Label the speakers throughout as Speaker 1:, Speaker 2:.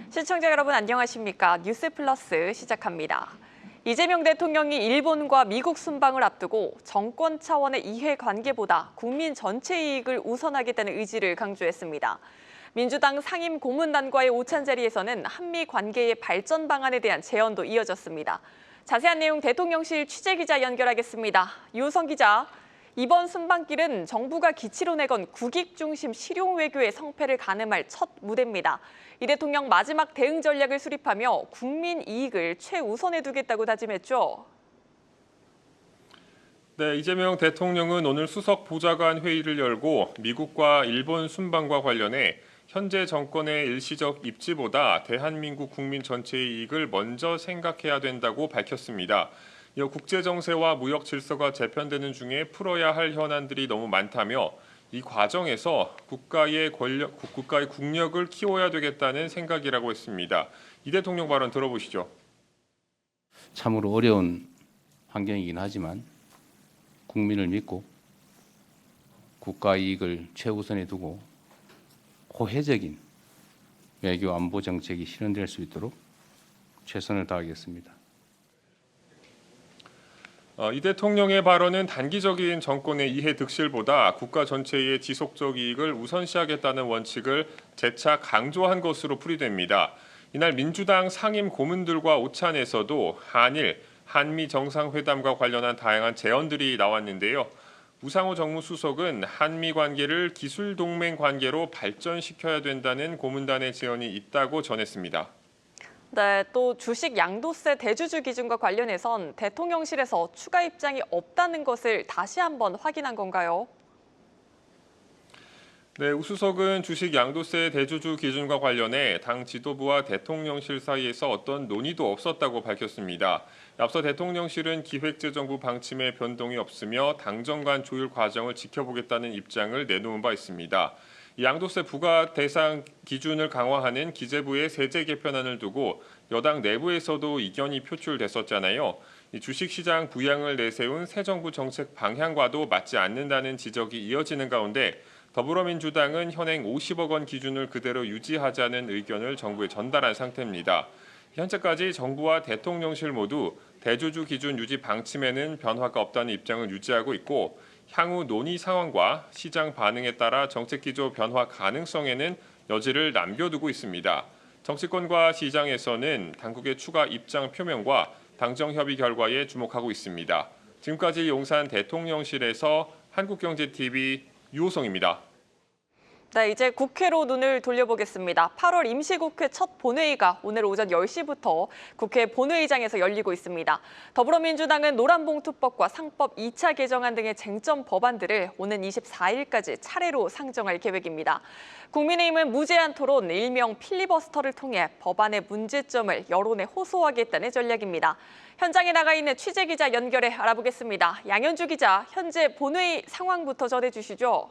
Speaker 1: 시청자 여러분 안녕하십니까? 뉴스 플러스 시작합니다. 이재명 대통령이 일본과 미국 순방을 앞두고 정권 차원의 이해관계보다 국민 전체 이익을 우선하겠다는 의지를 강조했습니다. 민주당 상임 고문단과의 오찬 자리에서는 한미 관계의 발전 방안에 대한 제언도 이어졌습니다. 자세한 내용 대통령실 취재기자 연결하겠습니다. 유우성 기자. 이번 순방길은 정부가 기치로 내건 국익 중심 실용 외교의 성패를 가늠할 첫 무대입니다. 이 대통령 마지막 대응 전략을 수립하며 국민 이익을 최우선에 두겠다고 다짐했죠.
Speaker 2: 네, 이재명 대통령은 오늘 수석 보좌관 회의를 열고 미국과 일본 순방과 관련해 현재 정권의 일시적 입지보다 대한민국 국민 전체의 이익을 먼저 생각해야 된다고 밝혔습니다. 이어 국제 정세와 무역 질서가 재편되는 중에 풀어야 할 현안들이 너무 많다며 이 과정에서 국가의 국력을 키워야 되겠다는 생각이라고 했습니다. 이 대통령 발언 들어보시죠.
Speaker 3: 참으로 어려운 환경이긴 하지만 국민을 믿고 국가 이익을 최우선에 두고 호혜적인 외교 안보 정책이 실현될 수 있도록 최선을 다하겠습니다.
Speaker 2: 이 대통령의 발언은 단기적인 정권의 이해 득실보다 국가 전체의 지속적 이익을 우선시하겠다는 원칙을 재차 강조한 것으로 풀이됩니다. 이날 민주당 상임 고문들과 오찬에서도 한일, 한미 정상회담과 관련한 다양한 제언들이 나왔는데요. 우상호 정무수석은 한미 관계를 기술 동맹 관계로 발전시켜야 된다는 고문단의 제언이 있다고 전했습니다.
Speaker 1: 네, 또 주식 양도세 대주주 기준과 관련해선 대통령실에서 추가 입장이 없다는 것을 다시 한번 확인한 건가요?
Speaker 2: 네, 우 수석은 주식 양도세 대주주 기준과 관련해 당 지도부와 대통령실 사이에서 어떤 논의도 없었다고 밝혔습니다. 앞서 대통령실은 기획재정부 방침에 변동이 없으며 당정 간 조율 과정을 지켜보겠다는 입장을 내놓은 바 있습니다. 양도세 부과 대상 기준을 강화하는 기재부의 세제 개편안을 두고 여당 내부에서도 이견이 표출됐었잖아요. 주식시장 부양을 내세운 새 정부 정책 방향과도 맞지 않는다는 지적이 이어지는 가운데 더불어민주당은 현행 50억 원 기준을 그대로 유지하자는 의견을 정부에 전달한 상태입니다. 현재까지 정부와 대통령실 모두 대주주 기준 유지 방침에는 변화가 없다는 입장을 유지하고 있고 향후 논의 상황과 시장 반응에 따라 정책 기조 변화 가능성에는 여지를 남겨두고 있습니다. 정치권과 시장에서는 당국의 추가 입장 표명과 당정 협의 결과에 주목하고 있습니다. 지금까지 용산 대통령실에서 한국경제TV 유호성입니다.
Speaker 1: 네, 이제 국회로 눈을 돌려보겠습니다. 8월 임시국회 첫 본회의가 오늘 오전 10시부터 국회 본회의장에서 열리고 있습니다. 더불어민주당은 노란봉투법과 상법 2차 개정안 등의 쟁점 법안들을 오는 24일까지 차례로 상정할 계획입니다. 국민의힘은 무제한 토론, 일명 필리버스터를 통해 법안의 문제점을 여론에 호소하겠다는 전략입니다. 현장에 나가 있는 취재기자 연결해 알아보겠습니다. 양현주 기자, 현재 본회의 상황부터 전해주시죠.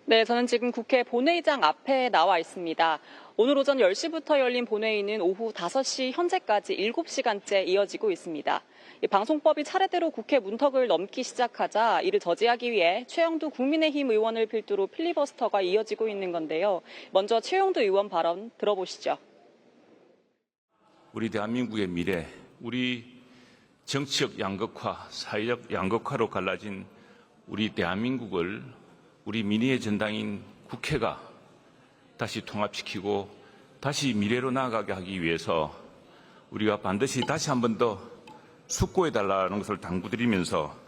Speaker 4: 네, 저는 지금 국회 본회의장 앞에 나와 있습니다. 오늘 오전 10시부터 열린 본회의는 오후 5시 현재까지 7시간째 이어지고 있습니다. 방송법이 차례대로 국회 문턱을 넘기 시작하자 이를 저지하기 위해 최영두 국민의힘 의원을 필두로 필리버스터가 이어지고 있는 건데요. 먼저 최영두 의원 발언 들어보시죠.
Speaker 5: 우리 대한민국의 미래, 우리 정치적 양극화, 사회적 양극화로 갈라진 우리 대한민국을 우리 민의의 전당인 국회가 다시 통합시키고 다시 미래로 나아가게 하기 위해서 우리가 반드시 다시 한 번 더 숙고해달라는 것을 당부드리면서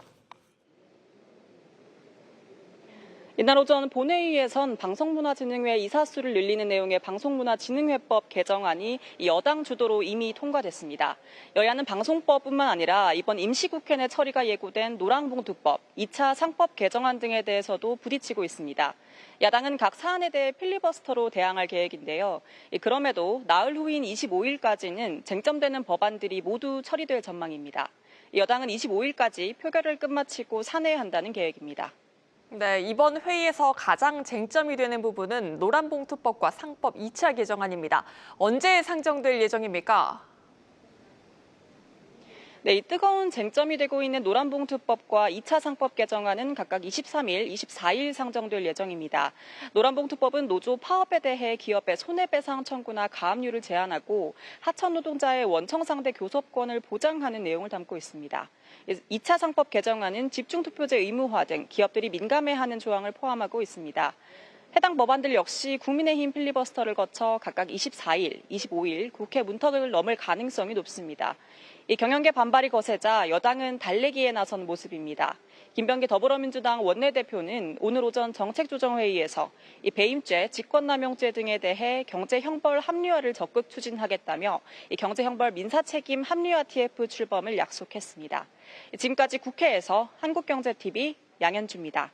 Speaker 4: 이날 오전 본회의에선 방송문화진흥회 이사수를 늘리는 내용의 방송문화진흥회법 개정안이 여당 주도로 이미 통과됐습니다. 여야는 방송법뿐만 아니라 이번 임시국회 내 처리가 예고된 노란봉투법, 2차 상법 개정안 등에 대해서도 부딪히고 있습니다. 야당은 각 사안에 대해 필리버스터로 대항할 계획인데요. 그럼에도 나흘 후인 25일까지는 쟁점되는 법안들이 모두 처리될 전망입니다. 여당은 25일까지 표결을 끝마치고 산회한다는 계획입니다.
Speaker 1: 네, 이번 회의에서 가장 쟁점이 되는 부분은 노란봉투법과 상법 2차 개정안입니다. 언제 상정될 예정입니까?
Speaker 4: 네, 이 뜨거운 쟁점이 되고 있는 노란봉투법과 2차 상법 개정안은 각각 23일, 24일 상정될 예정입니다. 노란봉투법은 노조 파업에 대해 기업의 손해배상 청구나 가압류를 제한하고 하청 노동자의 원청상대 교섭권을 보장하는 내용을 담고 있습니다. 2차 상법 개정안은 집중투표제 의무화 등 기업들이 민감해하는 조항을 포함하고 있습니다. 해당 법안들 역시 국민의힘 필리버스터를 거쳐 각각 24일, 25일 국회 문턱을 넘을 가능성이 높습니다. 이 경영계 반발이 거세자 여당은 달래기에 나선 모습입니다. 김병기 더불어민주당 원내대표는 오늘 오전 정책조정회의에서 이 배임죄, 직권남용죄 등에 대해 경제형벌 합리화를 적극 추진하겠다며 이 경제형벌 민사책임 합리화 TF 출범을 약속했습니다. 지금까지 국회에서 한국경제TV 양현주입니다.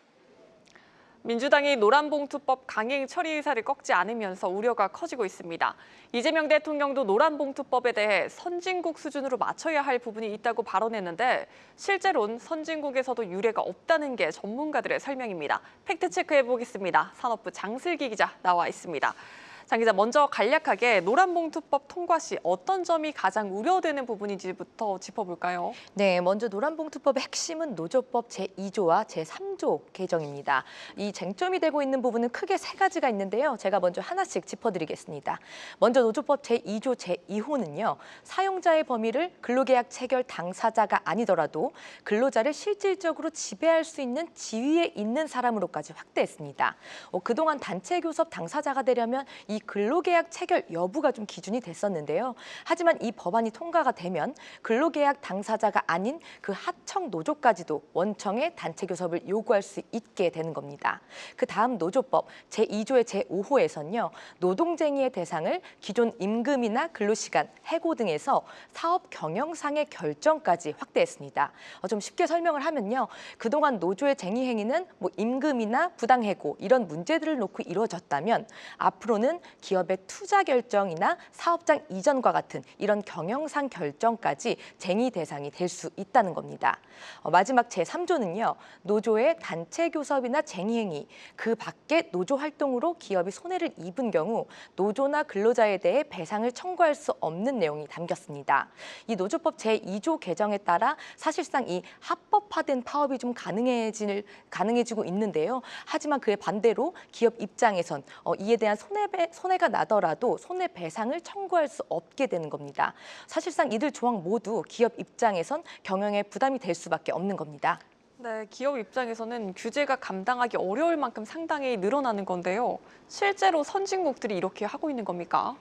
Speaker 1: 민주당이 노란봉투법 강행 처리 의사를 꺾지 않으면서 우려가 커지고 있습니다. 이재명 대통령도 노란봉투법에 대해 선진국 수준으로 맞춰야 할 부분이 있다고 발언했는데 실제로는 선진국에서도 유례가 없다는 게 전문가들의 설명입니다. 팩트체크해보겠습니다. 산업부 장슬기 기자 나와 있습니다. 장 기자, 먼저 간략하게 노란봉투법 통과 시 어떤 점이 가장 우려되는 부분인지부터 짚어볼까요?
Speaker 6: 네, 먼저 노란봉투법의 핵심은 노조법 제2조와 제3조 개정입니다. 이 쟁점이 되고 있는 부분은 크게 세 가지가 있는데요. 제가 먼저 하나씩 짚어드리겠습니다. 먼저 노조법 제2조 제2호는요. 사용자의 범위를 근로계약 체결 당사자가 아니더라도 근로자를 실질적으로 지배할 수 있는 지위에 있는 사람으로까지 확대했습니다. 그동안 단체교섭 당사자가 되려면 이 근로계약 체결 여부가 좀 기준이 됐었는데요. 하지만 이 법안이 통과가 되면 근로계약 당사자가 아닌 그 하청 노조까지도 원청의 단체교섭을 요구할 수 있게 되는 겁니다. 그 다음 노조법 제2조의 제5호에서는요. 노동쟁의의 대상을 기존 임금이나 근로시간, 해고 등에서 사업 경영상의 결정까지 확대했습니다. 좀 쉽게 설명을 하면요. 그동안 노조의 쟁의 행위는 임금이나 부당해고 이런 문제들을 놓고 이루어졌다면 앞으로는 기업의 투자 결정이나 사업장 이전과 같은 이런 경영상 결정까지 쟁의 대상이 될 수 있다는 겁니다. 마지막 제3조는요. 노조의 단체 교섭이나 쟁의 행위, 그 밖에 노조 활동으로 기업이 손해를 입은 경우 노조나 근로자에 대해 배상을 청구할 수 없는 내용이 담겼습니다. 이 노조법 제2조 개정에 따라 사실상 이 합법화된 파업이 좀 가능해지고 있는데요. 하지만 그에 반대로 기업 입장에선 이에 대한 손해가 나더라도 손해배상을 청구할 수 없게 되는 겁니다. 사실상 이들 조항 모두 기업 입장에선 경영에 부담이 될 수밖에 없는 겁니다.
Speaker 1: 네, 기업 입장에서는 규제가 감당하기 어려울 만큼 상당히 늘어나는 건데요. 실제로 선진국들이 이렇게 하고 있는 겁니까?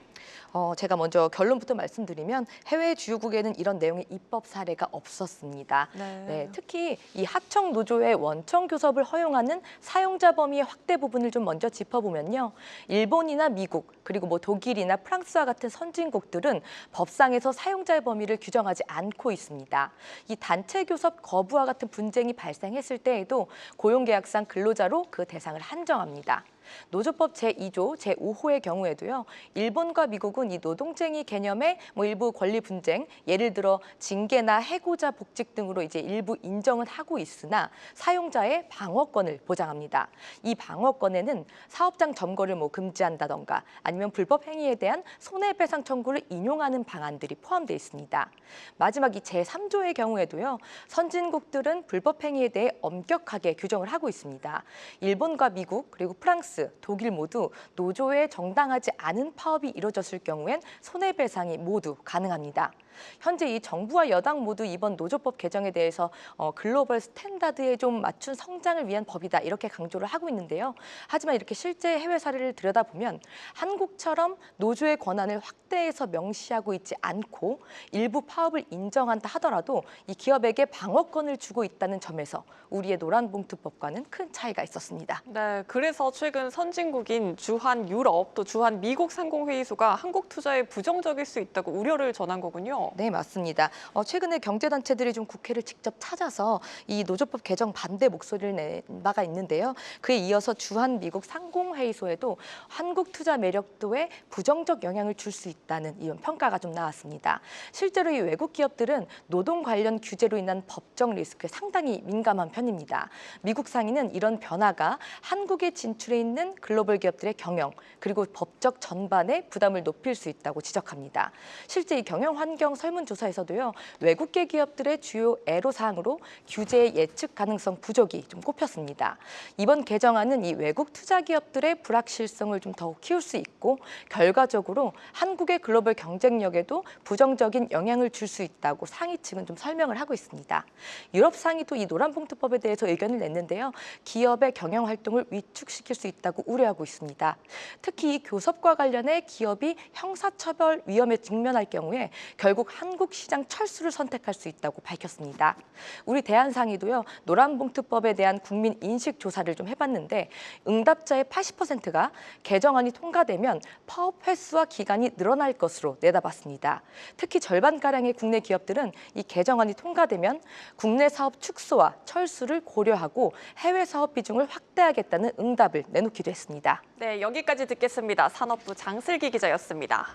Speaker 6: 제가 먼저 결론부터 말씀드리면 해외 주요국에는 이런 내용의 입법 사례가 없었습니다. 네, 특히 이 하청 노조의 원청 교섭을 허용하는 사용자 범위의 확대 부분을 좀 먼저 짚어보면요. 일본이나 미국 그리고 독일이나 프랑스와 같은 선진국들은 법상에서 사용자의 범위를 규정하지 않고 있습니다. 이 단체 교섭 거부와 같은 분쟁이 발생했을 때에도 고용계약상 근로자로 그 대상을 한정합니다. 노조법 제2조 제5호의 경우에도요. 일본과 미국은 이 노동쟁의 개념의 일부 권리 분쟁, 예를 들어 징계나 해고자 복직 등으로 이제 일부 인정은 하고 있으나 사용자의 방어권을 보장합니다. 이 방어권에는 사업장 점거를 금지한다던가 아니면 불법 행위에 대한 손해배상 청구를 인용하는 방안들이 포함되어 있습니다. 마지막 이 제3조의 경우에도요. 선진국들은 불법 행위에 대해 엄격하게 규정을 하고 있습니다. 일본과 미국 그리고 프랑스 독일 모두 노조에 정당하지 않은 파업이 이뤄졌을 경우엔 손해배상이 모두 가능합니다. 현재 이 정부와 여당 모두 이번 노조법 개정에 대해서 글로벌 스탠다드에 좀 맞춘 성장을 위한 법이다 이렇게 강조를 하고 있는데요. 하지만 이렇게 실제 해외 사례를 들여다보면 한국처럼 노조의 권한을 확대해서 명시하고 있지 않고 일부 파업을 인정한다 하더라도 이 기업에게 방어권을 주고 있다는 점에서 우리의 노란봉투법과는 큰 차이가 있었습니다.
Speaker 1: 네, 그래서 최근 선진국인 주한 유럽 또 주한 미국 상공회의소가 한국 투자에 부정적일 수 있다고 우려를 전한 거군요.
Speaker 6: 네, 맞습니다. 최근에 경제단체들이 좀 국회를 직접 찾아서 이 노조법 개정 반대 목소리를 낸 바가 있는데요. 그에 이어서 주한 미국 상공회의소에도 한국 투자 매력도에 부정적 영향을 줄 수 있다는 이런 평가가 좀 나왔습니다. 실제로 이 외국 기업들은 노동 관련 규제로 인한 법적 리스크에 상당히 민감한 편입니다. 미국 상인은 이런 변화가 한국에 진출해 있는 있는 글로벌 기업들의 경영 그리고 법적 전반에 부담을 높일 수 있다고 지적합니다. 실제 이 경영 환경 설문조사에서도요, 외국계 기업들의 주요 애로사항으로 규제의 예측 가능성 부족이 좀 꼽혔습니다. 이번 개정안은 이 외국 투자 기업들의 불확실성을 좀 더욱 키울 수 있고 결과적으로 한국의 글로벌 경쟁력에도 부정적인 영향을 줄 수 있다고 상위 측은 좀 설명을 하고 있습니다. 유럽 상위도 이 노란봉투법에 대해서 의견을 냈는데요. 기업의 경영 활동을 위축시킬 수 있다고 우려하고 있습니다. 특히 이 교섭과 관련해 기업이 형사처벌 위험에 직면할 경우에 결국 한국 시장 철수를 선택할 수 있다고 밝혔습니다. 우리 대한상의도요, 노란봉투법에 대한 국민 인식 조사를 좀 해봤는데 응답자의 80%가 개정안이 통과되면 파업 횟수와 기간이 늘어날 것으로 내다봤습니다. 특히 절반가량의 국내 기업들은 이 개정안이 통과되면 국내 사업 축소와 철수를 고려하고 해외 사업 비중을 확대하겠다는 응답을 내놓기도 했습니다.
Speaker 1: 네, 여기까지 듣겠습니다. 산업부 장슬기 기자였습니다.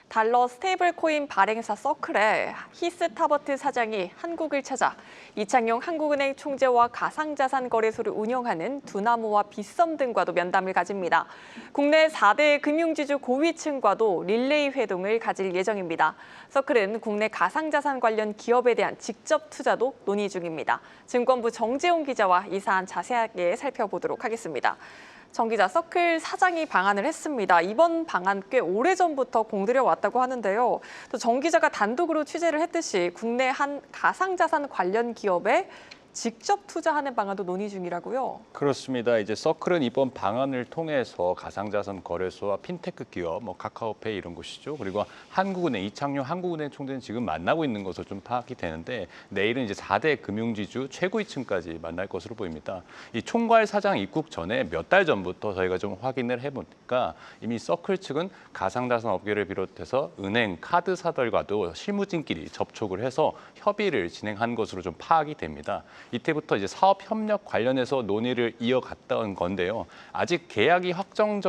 Speaker 1: 달러 스테이블 코인 발행사 서클의 히스 타버트 사장이 한국을 찾아 이창용 한국은행 총재와 가상자산 거래소를 운영하는 두나무와 빗썸 등과도 면담을 가집니다. 국내 4대 금융지주 고위층과도 릴레이 회동을 가질 예정입니다. 서클은 국내 가상자산 관련 기업에 대한 직접 투자도 논의 중입니다. 증권부 정재용 기자와 이 사안 자세하게 살펴보도록 하겠습니다. 정 기자, 서클 사장이 방한을 했습니다. 이번 방한 꽤 오래전부터 공들여 왔다고 하는데요. 또 정 기자가 단독으로 취재를 했듯이 국내 한 가상자산 관련 기업에 직접 투자하는 방안도 논의 중이라고요?
Speaker 7: 그렇습니다. 이제 서클은 이번 방안을 통해서 가상자산 거래소와 핀테크 기업, 카카오페이 이런 곳이죠. 그리고 한국은행, 이창용 한국은행 총재는 지금 만나고 있는 것으로 좀 파악이 되는데 내일은 이제 4대 금융지주 최고위층까지 만날 것으로 보입니다. 이 총괄 사장 입국 전에 몇 달 전부터 저희가 좀 확인을 해보니까 이미 서클 측은 가상자산 업계를 비롯해서 은행, 카드사들과도 실무진끼리 접촉을 해서 협의를 진행한 것으로 좀 파악이 됩니다. 이때부터 이제 사업 협력 관련해서 논의를 이어갔던 건데요. 아직 계약이 확정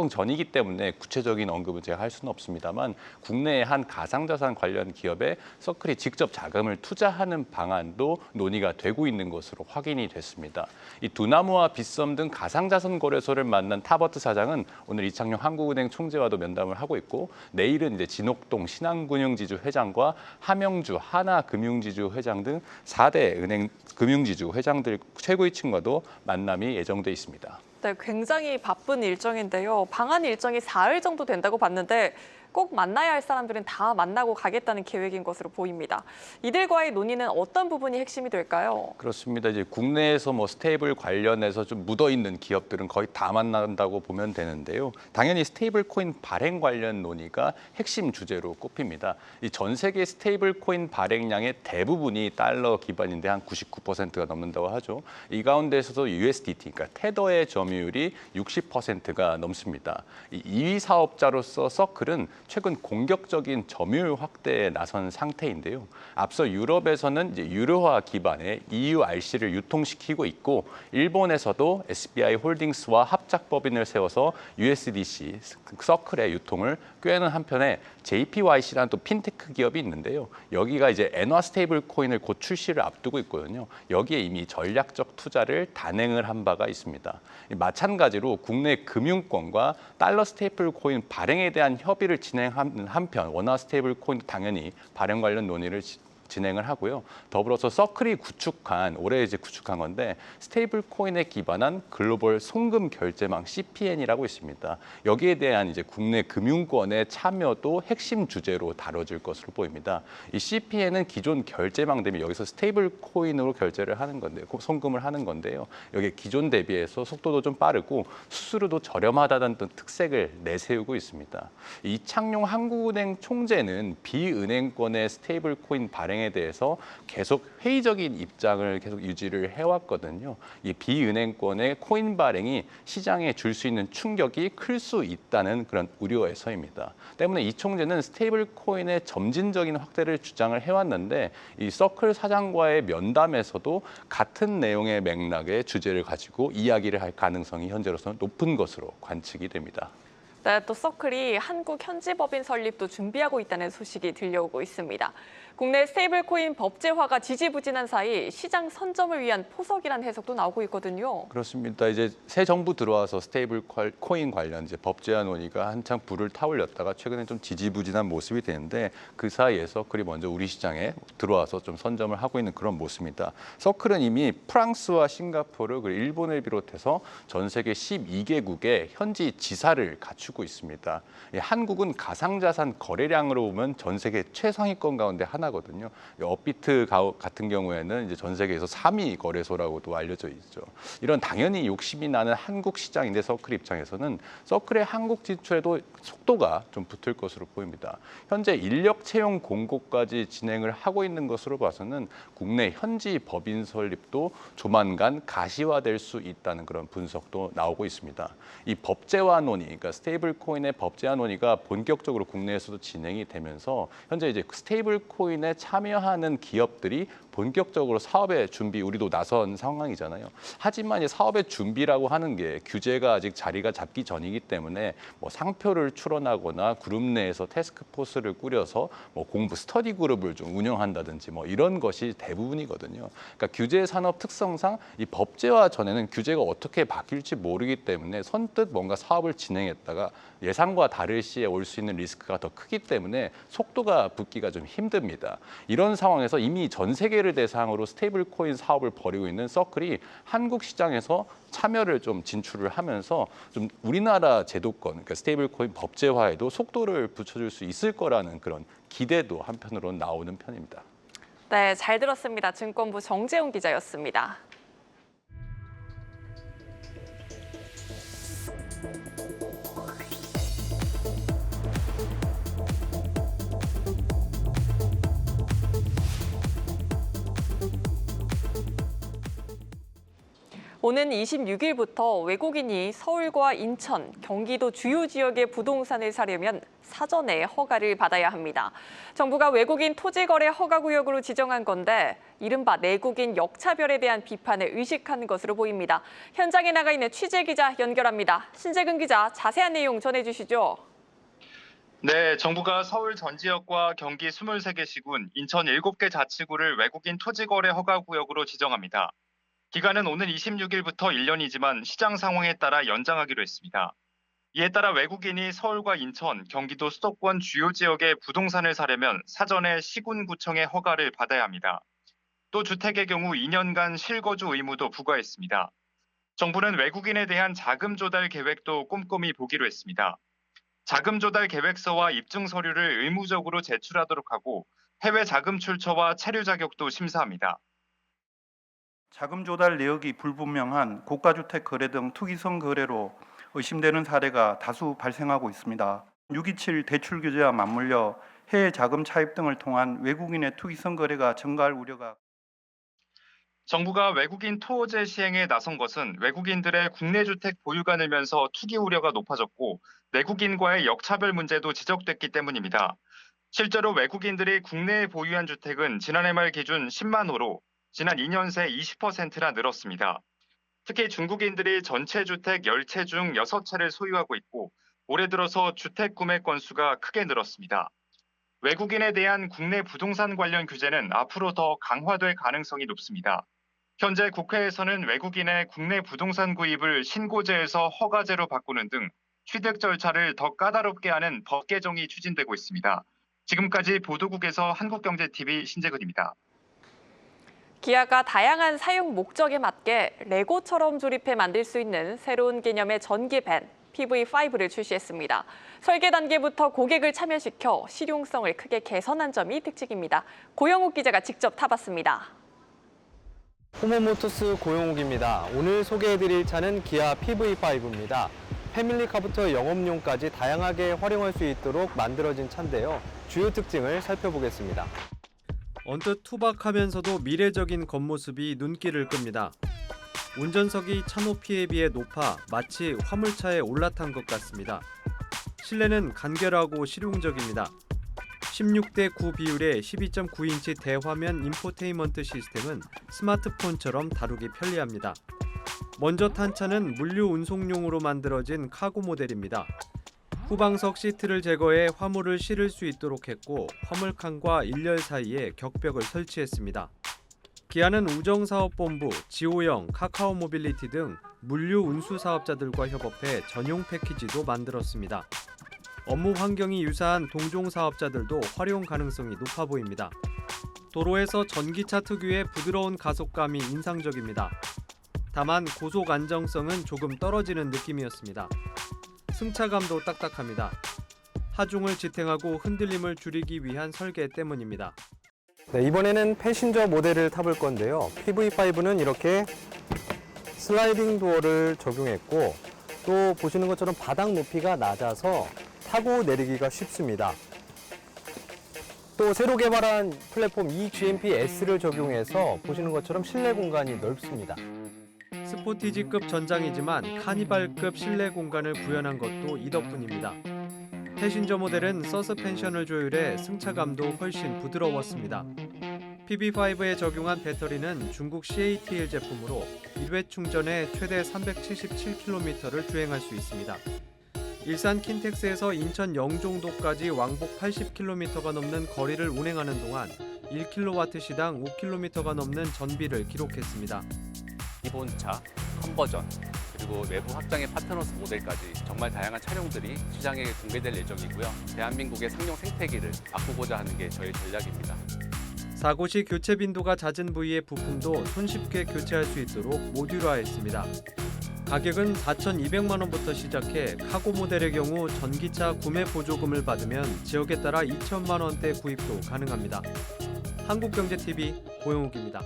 Speaker 7: 전이기 때문에 구체적인 언급은 제가 할 수는 없습니다만 국내의 한 가상자산 관련 기업에 서클이 직접 자금을 투자하는 방안도 논의가 되고 있는 것으로 확인이 됐습니다. 이 두나무와 빗썸 등 가상자산 거래소를 만난 타버트 사장은 오늘 이창용 한국은행 총재와도 면담을 하고 있고 내일은 이제 진옥동 신한금융지주 회장과 함영주 하나금융지주 회장 등 4대 은행 금융지주 회장들 최고위층과도 만남이 예정돼 있습니다.
Speaker 1: 네, 굉장히 바쁜 일정인데요. 방한 일정이 4일 정도 된다고 봤는데 꼭 만나야 할 사람들은 다 만나고 가겠다는 계획인 것으로 보입니다. 이들과의 논의는 어떤 부분이 핵심이 될까요?
Speaker 7: 그렇습니다. 이제 국내에서 스테이블 관련해서 좀 묻어 있는 기업들은 거의 다 만난다고 보면 되는데요. 당연히 스테이블 코인 발행 관련 논의가 핵심 주제로 꼽힙니다. 이 전 세계 스테이블 코인 발행량의 대부분이 달러 기반인데 한 99%가 넘는다고 하죠. 이 가운데서도 USDT, 그러니까 테더의 점유율이 60%가 넘습니다. 이 2위 사업자로서 서클은 최근 공격적인 점유율 확대에 나선 상태인데요. 앞서 유럽에서는 이제 유료화 기반의 EURC를 유통시키고 있고 일본에서도 SBI 홀딩스와 합작 법인을 세워서 USDC 서클의 유통을 꾀하는 한편에 JPYC라는 또 핀테크 기업이 있는데요. 여기가 이제 엔화 스테이블 코인을 곧 출시를 앞두고 있거든요. 여기에 이미 전략적 투자를 단행을 한 바가 있습니다. 마찬가지로 국내 금융권과 달러 스테이블 코인 발행에 대한 협의를 진행하는 한편 원화 스테이블 코인도 당연히 발행 관련 논의를 진행을 하고요. 더불어서 서클이 올해 구축한 건데 스테이블 코인에 기반한 글로벌 송금 결제망 CPN이라고 있습니다. 여기에 대한 이제 국내 금융권의 참여도 핵심 주제로 다뤄질 것으로 보입니다. 이 CPN은 기존 결제망 대비 여기서 스테이블 코인으로 결제를 하는 건데 송금을 하는 건데요. 여기 기존 대비해서 속도도 좀 빠르고 수수료도 저렴하다는 특색을 내세우고 있습니다. 이창용 한국은행 총재는 비은행권의 스테이블 코인 발행에 진행에 대해서 계속 회의적인 입장을 계속 유지를 해왔거든요. 이 비은행권의 코인 발행이 시장에 줄 수 있는 충격이 클 수 있다는 그런 우려에서입니다. 때문에 이 총재는 스테이블 코인의 점진적인 확대를 주장을 해왔는데 이 서클 사장과의 면담에서도 같은 내용의 맥락의 주제를 가지고 이야기를 할 가능성이 현재로서는 높은 것으로 관측이 됩니다.
Speaker 1: 네, 또 서클이 한국 현지 법인 설립도 준비하고 있다는 소식이 들려오고 있습니다. 국내 스테이블코인 법제화가 지지부진한 사이 시장 선점을 위한 포석이라는 해석도 나오고 있거든요.
Speaker 7: 그렇습니다. 이제 새 정부 들어와서 스테이블 코인 관련 이제 법제화 논의가 한창 불을 타올렸다가 최근에 좀 지지부진한 모습이 되는데 그 사이에 서클이 먼저 우리 시장에 들어와서 좀 선점을 하고 있는 그런 모습입니다. 서클은 이미 프랑스와 싱가포르 그리고 일본을 비롯해서 전 세계 12개국의 현지 지사를 갖추고 있습니다. 한국은 가상자산 거래량으로 보면 전 세계 최상위권 가운데 하나거든요. 업비트 같은 경우에는 이제 전 세계에서 3위 거래소라고도 알려져 있죠. 이런 당연히 욕심이 나는 한국 시장인데 서클 입장에서는 서클의 한국 진출에도 속도가 좀 붙을 것으로 보입니다. 현재 인력 채용 공고까지 진행을 하고 있는 것으로 봐서는 국내 현지 법인 설립도 조만간 가시화될 수 있다는 그런 분석도 나오고 있습니다. 이 법제화 논의, 그러니까 스테이블 코인의 법제화 논의가 본격적으로 국내에서도 진행이 되면서 현재 이제 스테이블 코인에 참여하는 기업들이 본격적으로 사업의 준비, 우리도 나선 상황이잖아요. 하지만 이 사업의 준비라고 하는 게 규제가 아직 자리가 잡기 전이기 때문에 뭐 상표를 출원하거나 그룹 내에서 태스크포스를 꾸려서 뭐 공부 스터디 그룹을 좀 운영한다든지 뭐 이런 것이 대부분이거든요. 그러니까 규제 산업 특성상 이 법제화 전에는 규제가 어떻게 바뀔지 모르기 때문에 선뜻 뭔가 사업을 진행했다가 예상과 다를 시에 올 수 있는 리스크가 더 크기 때문에 속도가 붙기가 좀 힘듭니다. 이런 상황에서 이미 전 세계를 대상으로 스테이블 코인 사업을 벌이고 있는 서클이 한국 시장에서 참여를 좀 진출을 하면서 좀 우리나라 제도권, 그러니까 스테이블 코인 법제화에도 속도를 붙여줄 수 있을 거라는 그런 기대도 한편으로는 나오는 편입니다.
Speaker 1: 네, 잘 들었습니다. 증권부 정재훈 기자였습니다. 오는 26일부터 외국인이 서울과 인천, 경기도 주요 지역의 부동산을 사려면 사전에 허가를 받아야 합니다. 정부가 외국인 토지거래 허가구역으로 지정한 건데 이른바 내국인 역차별에 대한 비판을 의식한 것으로 보입니다. 현장에 나가 있는 취재기자 연결합니다. 신재근 기자, 자세한 내용 전해주시죠.
Speaker 8: 네, 정부가 서울 전 지역과 경기 23개 시군, 인천 7개 자치구를 외국인 토지거래 허가구역으로 지정합니다. 기간은 오는 26일부터 1년이지만 시장 상황에 따라 연장하기로 했습니다. 이에 따라 외국인이 서울과 인천, 경기도 수도권 주요 지역의 부동산을 사려면 사전에 시군구청의 허가를 받아야 합니다. 또 주택의 경우 2년간 실거주 의무도 부과했습니다. 정부는 외국인에 대한 자금 조달 계획도 꼼꼼히 보기로 했습니다. 자금 조달 계획서와 입증 서류를 의무적으로 제출하도록 하고 해외 자금 출처와 체류 자격도 심사합니다.
Speaker 9: 자금 조달 내역이 불분명한 고가주택 거래 등 투기성 거래로 의심되는 사례가 다수 발생하고 있습니다. 6.27 대출 규제와 맞물려 해외 자금 차입 등을 통한 외국인의 투기성 거래가 증가할 우려가.
Speaker 8: 정부가 외국인 토호제 시행에 나선 것은 외국인들의 국내 주택 보유가 늘면서 투기 우려가 높아졌고 내국인과의 역차별 문제도 지적됐기 때문입니다. 실제로 외국인들이 국내에 보유한 주택은 지난해 말 기준 10만 호로 지난 2년 새 20%나 늘었습니다. 특히 중국인들이 전체 주택 10채 중 6채를 소유하고 있고 올해 들어서 주택 구매 건수가 크게 늘었습니다. 외국인에 대한 국내 부동산 관련 규제는 앞으로 더 강화될 가능성이 높습니다. 현재 국회에서는 외국인의 국내 부동산 구입을 신고제에서 허가제로 바꾸는 등 취득 절차를 더 까다롭게 하는 법 개정이 추진되고 있습니다. 지금까지 보도국에서 한국경제TV 신재근입니다.
Speaker 1: 기아가 다양한 사용 목적에 맞게 레고처럼 조립해 만들 수 있는 새로운 개념의 전기 밴 PV5를 출시했습니다. 설계 단계부터 고객을 참여시켜 실용성을 크게 개선한 점이 특징입니다. 고영욱 기자가 직접 타봤습니다.
Speaker 10: 호모모토스 고영욱입니다. 오늘 소개해드릴 차는 기아 PV5입니다. 패밀리카부터 영업용까지 다양하게 활용할 수 있도록 만들어진 차인데요. 주요 특징을 살펴보겠습니다. 언뜻 투박하면서도 미래적인 겉모습이 눈길을 끕니다. 운전석이 차 높이에 비해 높아 마치 화물차에 올라탄 것 같습니다. 실내는 간결하고 실용적입니다. 16대 9 비율의 12.9인치 대화면 인포테인먼트 시스템은 스마트폰처럼 다루기 편리합니다. 먼저 탄 차는 물류 운송용으로 만들어진 카고 모델입니다. 후방석 시트를 제거해 화물을 실을 수 있도록 했고 화물칸과 일렬 사이에 격벽을 설치했습니다. 기아는 우정사업본부, 지오영, 카카오 모빌리티 등 물류 운수 사업자들과 협업해 전용 패키지도 만들었습니다. 업무 환경이 유사한 동종 사업자들도 활용 가능성이 높아 보입니다. 도로에서 전기차 특유의 부드러운 가속감이 인상적입니다. 다만 고속 안정성은 조금 떨어지는 느낌이었습니다. 승차감도 딱딱합니다. 하중을 지탱하고 흔들림을 줄이기 위한 설계 때문입니다. 네, 이번에는 패신저 모델을 타볼 건데요. PV5는 이렇게 슬라이딩 도어를 적용했고 또 보시는 것처럼 바닥 높이가 낮아서 타고 내리기가 쉽습니다. 또 새로 개발한 플랫폼 eGMP-S를 적용해서 보시는 것처럼 실내 공간이 넓습니다.
Speaker 9: 스포티지급 전장이지만 카니발급 실내 공간을 구현한 것도 이 덕분입니다. 패신저 모델은 서스펜션을 조율해 승차감도 훨씬 부드러웠습니다. PB5에 적용한 배터리는 중국 CATL 제품으로 1회 충전에 최대 377km를 주행할 수 있습니다. 일산 킨텍스에서 인천 영종도까지 왕복 80km가 넘는 거리를 운행하는 동안 1kW시당 5km가 넘는 전비를 기록했습니다.
Speaker 11: 기본차, 컨버전, 그리고 외부 확장의 파트너스 모델까지 정말 다양한 차량들이 시장에 공개될 예정이고요. 대한민국의 상용 생태계를 바꾸고자 하는 게 저희 전략입니다.
Speaker 9: 사고 시 교체 빈도가 잦은 부위의 부품도 손쉽게 교체할 수 있도록 모듈화했습니다. 가격은 4,200만 원부터 시작해 카고 모델의 경우 전기차 구매 보조금을 받으면 지역에 따라 2천만 원대 구입도 가능합니다. 한국경제TV 고영욱입니다.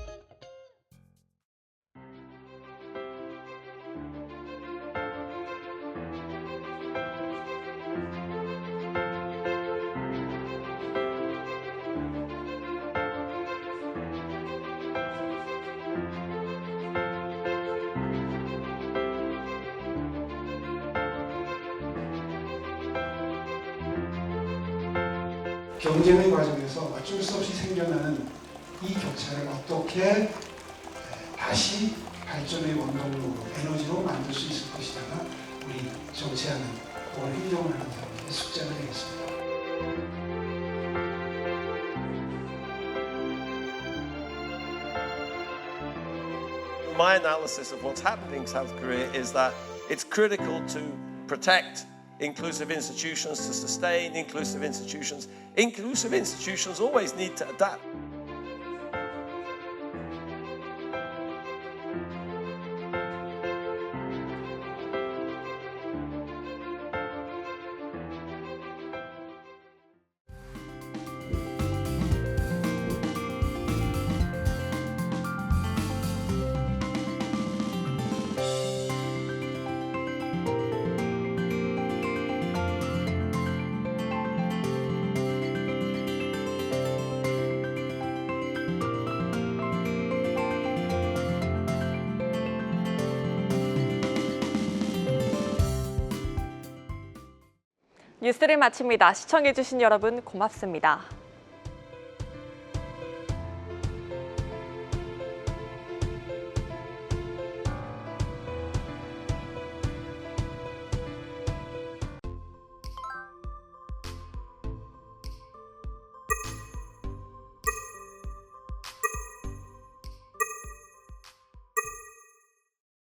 Speaker 12: 경쟁의 과정에서 어쩔 수 없이 생겨나는 이 격차를 어떻게 다시 발전의 원동력으로 에너지로 만들 수 있을 것이냐가 우리 정치하는 또는 행정을 하는 사람들의 숙제가 되겠습니다.
Speaker 13: My analysis of what's happening in South Korea is that it's critical to protect inclusive institutions, to sustain inclusive institutions. Inclusive institutions always need to adapt.
Speaker 1: 뉴스를 마칩니다. 시청해주신 여러분 고맙습니다.